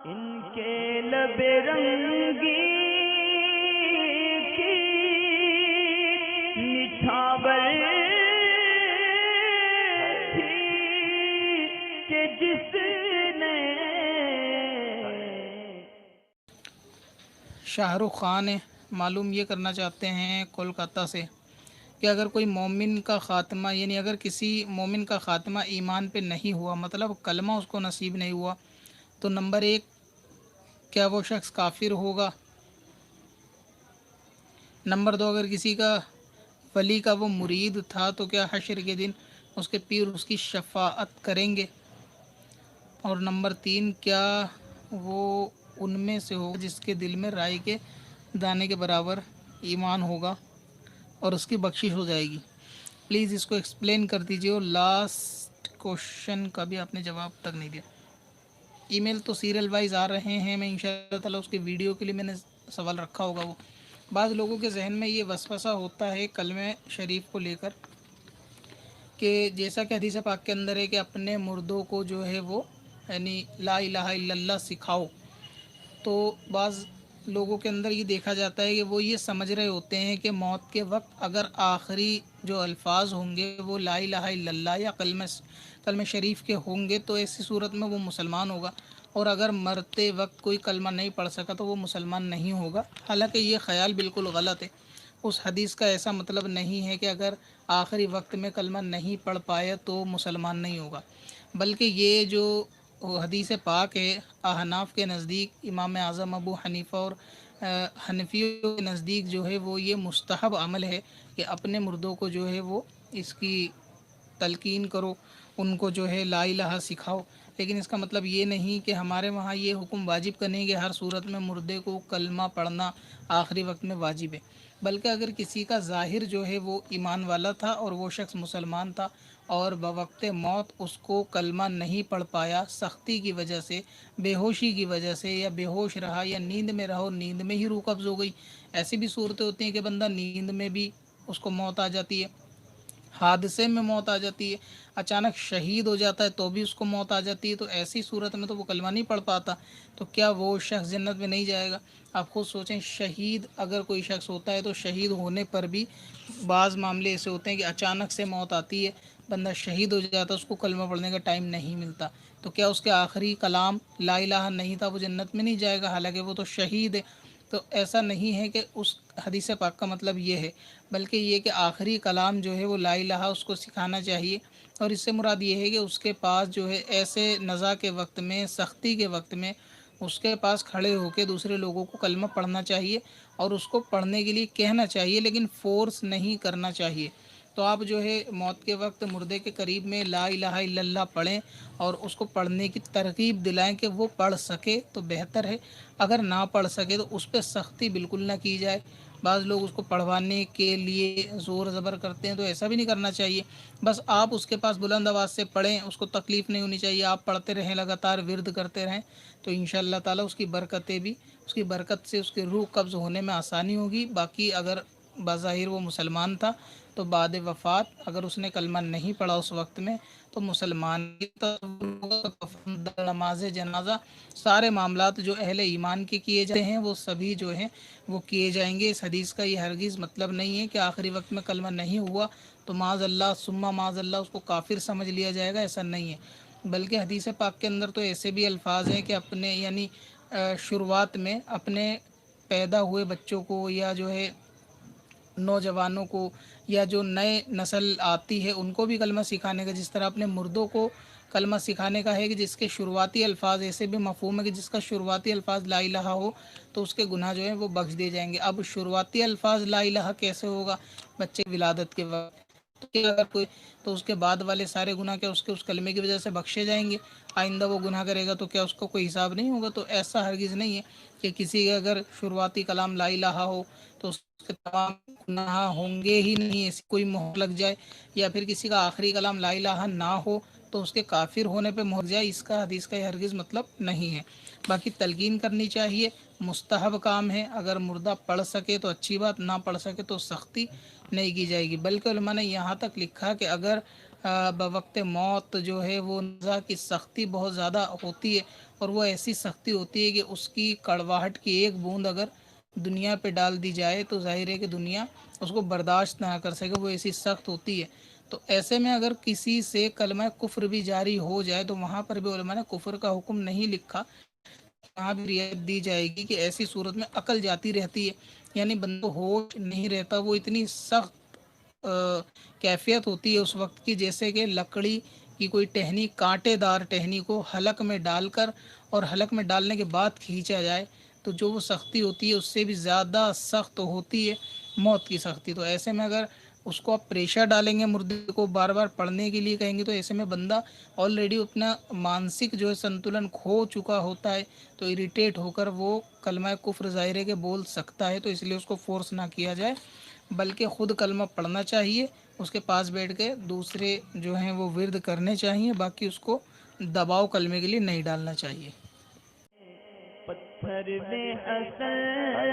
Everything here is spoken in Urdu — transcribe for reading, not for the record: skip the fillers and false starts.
ان کے لب رنگی کی نچھاور تھی کہ جس نے شاہ رخ خان معلوم یہ کرنا چاہتے ہیں کولکاتہ سے کہ اگر کوئی مومن کا خاتمہ یعنی اگر کسی مومن کا خاتمہ ایمان پہ نہیں ہوا، مطلب کلمہ اس کو نصیب نہیں ہوا، تو نمبر 1 کیا وہ شخص کافر ہوگا؟ نمبر 2 اگر کسی کا ولی کا وہ مرید تھا تو کیا حشر کے دن اس کے پیر اس کی شفاعت کریں گے؟ اور نمبر 3 کیا وہ ان میں سے ہوگا جس کے دل میں رائی کے دانے کے برابر ایمان ہوگا اور اس کی بخشش ہو جائے گی؟ پلیز اس کو ایکسپلین کر دیجیے۔ اور لاسٹ کوشچن کا بھی آپ نے جواب تک نہیں دیا۔ ای میل تو سیریل وائز آ رہے ہیں، میں انشاءاللہ تعالیٰ اس کے ویڈیو کے لیے میں نے سوال رکھا ہوگا۔ وہ بعض لوگوں کے ذہن میں یہ وسوسہ ہوتا ہے کلمہ شریف کو لے کر کہ جیسا کہ حدیث پاک کے اندر ہے کہ اپنے مردوں کو جو ہے وہ یعنی لا الہ الا اللہ سکھاؤ، تو بعض لوگوں کے اندر یہ دیکھا جاتا ہے کہ وہ یہ سمجھ رہے ہوتے ہیں کہ موت کے وقت اگر آخری جو الفاظ ہوں گے وہ لا الہ الا اللہ یا کلمہ شریف کے ہوں گے تو ایسی صورت میں وہ مسلمان ہوگا، اور اگر مرتے وقت کوئی کلمہ نہیں پڑھ سکا تو وہ مسلمان نہیں ہوگا۔ حالانکہ یہ خیال بالکل غلط ہے۔ اس حدیث کا ایسا مطلب نہیں ہے کہ اگر آخری وقت میں کلمہ نہیں پڑھ پایا تو مسلمان نہیں ہوگا، بلکہ یہ جو حدیث پاک ہے احناف کے نزدیک، امام اعظم ابو حنیفہ اور حنفیوں کے نزدیک جو ہے وہ یہ مستحب عمل ہے کہ اپنے مردوں کو جو ہے وہ اس کی تلقین کرو، ان کو جو ہے لا الہ سکھاؤ۔ لیکن اس کا مطلب یہ نہیں کہ ہمارے وہاں یہ حکم واجب کرنے کہ ہر صورت میں مردے کو کلمہ پڑھنا آخری وقت میں واجب ہے، بلکہ اگر کسی کا ظاہر جو ہے وہ ایمان والا تھا اور وہ شخص مسلمان تھا اور بوقت موت اس کو کلمہ نہیں پڑھ پایا سختی کی وجہ سے، بے ہوشی کی وجہ سے، یا بے ہوش رہا یا نیند میں رہا اور نیند میں ہی روح قبض ہو گئی، ایسی بھی صورتیں ہوتی ہیں کہ بندہ نیند میں بھی اس کو موت آ جاتی ہے، حادثے میں موت آ جاتی ہے، اچانک شہید ہو جاتا ہے تو بھی اس کو موت آ جاتی ہے، تو ایسی صورت میں تو وہ کلمہ نہیں پڑھ پاتا، تو کیا وہ شخص جنت میں نہیں جائے گا؟ آپ خود سوچیں، شہید اگر کوئی شخص ہوتا ہے تو شہید ہونے پر بھی بعض معاملے ایسے ہوتے ہیں کہ اچانک سے موت آتی ہے، بندہ شہید ہو جاتا ہے، اس کو کلمہ پڑھنے کا ٹائم نہیں ملتا، تو کیا اس کے آخری کلام لا الہ نہیں تھا، وہ جنت میں نہیں جائے گا؟ حالانکہ وہ تو شہید ہے۔ تو ایسا نہیں ہے کہ اس حدیث پاک کا مطلب یہ ہے، بلکہ یہ کہ آخری کلام جو ہے وہ لا الہ اس کو سکھانا چاہیے، اور اس سے مراد یہ ہے کہ اس کے پاس جو ہے ایسے نزا کے وقت میں، سختی کے وقت میں اس کے پاس کھڑے ہو کے دوسرے لوگوں کو کلمہ پڑھنا چاہیے اور اس کو پڑھنے کے لیے کہنا چاہیے، لیکن فورس نہیں کرنا چاہیے۔ تو آپ جو ہے موت کے وقت مردے کے قریب میں لا الہ الا اللہ پڑھیں اور اس کو پڑھنے کی ترغیب دلائیں کہ وہ پڑھ سکے تو بہتر ہے، اگر نہ پڑھ سکے تو اس پہ سختی بالکل نہ کی جائے۔ بعض لوگ اس کو پڑھوانے کے لیے زور زبر کرتے ہیں، تو ایسا بھی نہیں کرنا چاہیے، بس آپ اس کے پاس بلند آواز سے پڑھیں، اس کو تکلیف نہیں ہونی چاہیے، آپ پڑھتے رہیں، لگاتار ورد کرتے رہیں، تو انشاءاللہ تعالیٰ اس کی برکتیں بھی، اس کی برکت سے اس کی روح قبض ہونے میں آسانی ہوگی۔ باقی اگر بظاہر وہ مسلمان تھا تو بعد وفات اگر اس نے کلمہ نہیں پڑھا اس وقت میں تو مسلمان کی نماز جنازہ سارے معاملات جو اہل ایمان کے کیے جاتے ہیں وہ سبھی جو ہیں وہ کیے جائیں گے۔ اس حدیث کا یہ ہرگز مطلب نہیں ہے کہ آخری وقت میں کلمہ نہیں ہوا تو معاذ اللہ ثم معاذ اللہ اس کو کافر سمجھ لیا جائے گا، ایسا نہیں ہے، بلکہ حدیث پاک کے اندر تو ایسے بھی الفاظ ہیں کہ اپنے یعنی شروعات میں اپنے پیدا ہوئے بچوں کو یا جو ہے نوجوانوں کو یا جو نئے نسل آتی ہے ان کو بھی کلمہ سکھانے کا، جس طرح اپنے مردوں کو کلمہ سکھانے کا ہے کہ جس کے شروعاتی الفاظ ایسے بھی مفہوم ہے کہ جس کا شروعاتی الفاظ لا الہ ہو تو اس کے گناہ جو ہیں وہ بخش دیے جائیں گے۔ اب شروعاتی الفاظ لا الہ کیسے ہوگا؟ بچے ولادت کے وقت اگر کوئی تو اس کے بعد والے سارے گناہ کیا اس کلمے کی وجہ سے بخشے جائیں گے؟ آئندہ وہ گناہ کرے گا تو کیا اس کو کوئی حساب نہیں ہوگا؟ تو ایسا ہرگز نہیں ہے کہ کسی کا اگر شروعاتی کلام لا الہ ہو تو اس کے تمام گناہ ہوں گے ہی نہیں، ایسی کوئی مہر لگ جائے، یا پھر کسی کا آخری کلام لا الہ نہ ہو تو اس کے کافر ہونے پہ مہر جائے، اس کا حدیث کا ہرگز مطلب نہیں ہے۔ باقی تلقین کرنی چاہیے، مستحب کام ہے، اگر مردہ پڑھ سکے تو اچھی بات، نہ پڑھ سکے تو سختی نہیں کی جائے گی، بلکہ علماء نے یہاں تک لکھا کہ اگر بوقت موت جو ہے وہ نزا کی سختی بہت زیادہ ہوتی ہے، اور وہ ایسی سختی ہوتی ہے کہ اس کی کڑواہٹ کی ایک بوند اگر دنیا پہ ڈال دی جائے تو ظاہر ہے کہ دنیا اس کو برداشت نہ کر سکے، وہ ایسی سخت ہوتی ہے۔ تو ایسے میں اگر کسی سے کلمہ کفر بھی جاری ہو جائے تو وہاں پر بھی علماء نے کفر کا حکم نہیں لکھا، وہاں بھی رعایت دی جائے گی کہ ایسی صورت میں عقل جاتی رہتی ہے، یعنی بندہ ہوش نہیں رہتا، وہ اتنی سخت کیفیت ہوتی ہے اس وقت کی، جیسے کہ لکڑی کی کوئی ٹہنی، کانٹے دار ٹہنی کو حلق میں ڈال کر اور حلق میں ڈالنے کے بعد کھینچا جائے تو جو وہ سختی ہوتی ہے اس سے بھی زیادہ سخت ہوتی ہے موت کی سختی۔ تو ایسے میں اگر اس کو آپ پریشر ڈالیں گے، مردے کو بار بار پڑھنے کے لیے کہیں گے، تو ایسے میں بندہ آلریڈی اپنا مانسک جو ہے سنتولن کھو چکا ہوتا ہے، تو اریٹیٹ ہو کر وہ کلمہ کفر ظاہر ہے کہ بول سکتا ہے، تو اس لیے اس کو فورس نہ کیا جائے، بلکہ خود کلمہ پڑھنا چاہیے، اس کے پاس بیٹھ کے دوسرے جو ہیں وہ ورد کرنے چاہیے، باقی اس کو دباؤ کلمے کے لیے نہیں ڈالنا چاہیے۔ پتھر میں اصل